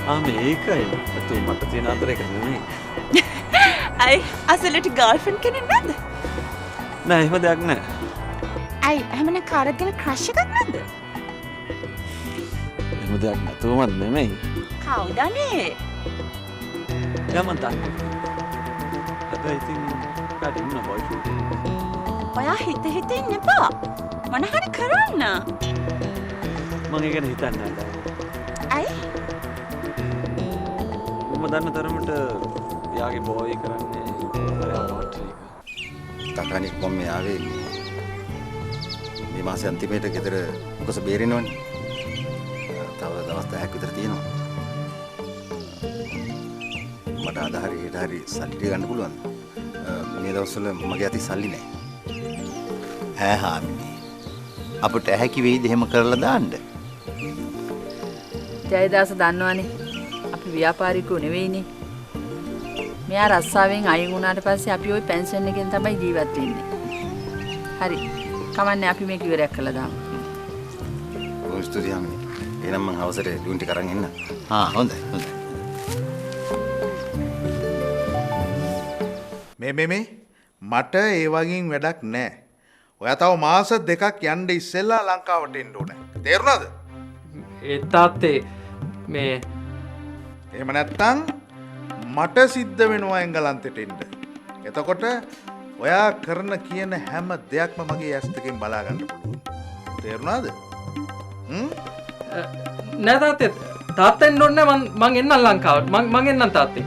මේකයි. තු මට තියෙන අතර එක නෙමෙයි. අයි අසලට ගර්ල්ෆ්‍රෙන්ඩ් කෙනෙක් නැද්ද? නෑ එහෙම දෙයක් නෑ. අයි හැමනේ කාටද ගැන ක්‍රෂ් එකක් නැද්ද? එහෙම දෙයක් නැතුවමත් නෙමෙයි. කවුද අනේ? යමන්තන්. හැබැයි ඉතින් කාට ඉන්න බොයිෆ්‍රෙන්ඩ්. ඔයා හිත ඉන්න එපා. මොන හරි කරන්න. මම ඒක ගැන හිතන්නේ නැහැ. අයි මම දන්න තරමට යාගේ බෝයි කරන්නේ තකණික් මම ආවේ මේ මාසේ අන්තිමේට ගෙදර කොස බේරෙනවනේ. තව දවස් 10ක් විතර තියෙනවා. මට අද හරි හෙට හරි සල්ලි ගන්න පුළුවන්ද? මේ දවස්වල මගේ අතේ සල්ලි නැහැ. හාමිනේ. අපට ඇහැකි වෙයිද එහෙම කරලා දාන්න? ජයදාස දන්නවනේ අපි ව්‍යාපාරිකයෝ නෙවෙයිනේ. මෙයා රස්සාවෙන් අයින් වුණාට පස්සේ අපි ওই පෙන්ෂන් එකෙන් තමයි ජීවත් වෙන්නේ. හරි. කමන්නේ අපි මේක ඉවරයක් කළා දාමු. බොහොම ස්තුතියි හාමිනේ. එහෙනම් මම අවසරේ ඩියුටි කරන් එන්න. හොඳයි හොඳයි. මේ මට ඒ වගේ වැඩක් නැහැ. ඔයා තව මාස 2ක් යන්න ඉස්සෙල්ලා ලංකාවට එන්න ඕනේ. තේරුණාද? ඒ තාත්තේ මේ එහෙම නැත්තම් මට සිද්ධ වෙනවා එංගලන්තෙට එන්න. එතකොට ඔයා කරන කියන හැම දෙයක්ම මගේ ඇස් දෙකෙන් බලා ගන්න පුළුවන්. තේරුණාද? නෑ තාත්තේ තාත්තා එන්න ඕනේ මං එන්නම් ලංකාවට මං එන්නම් තාත්තේ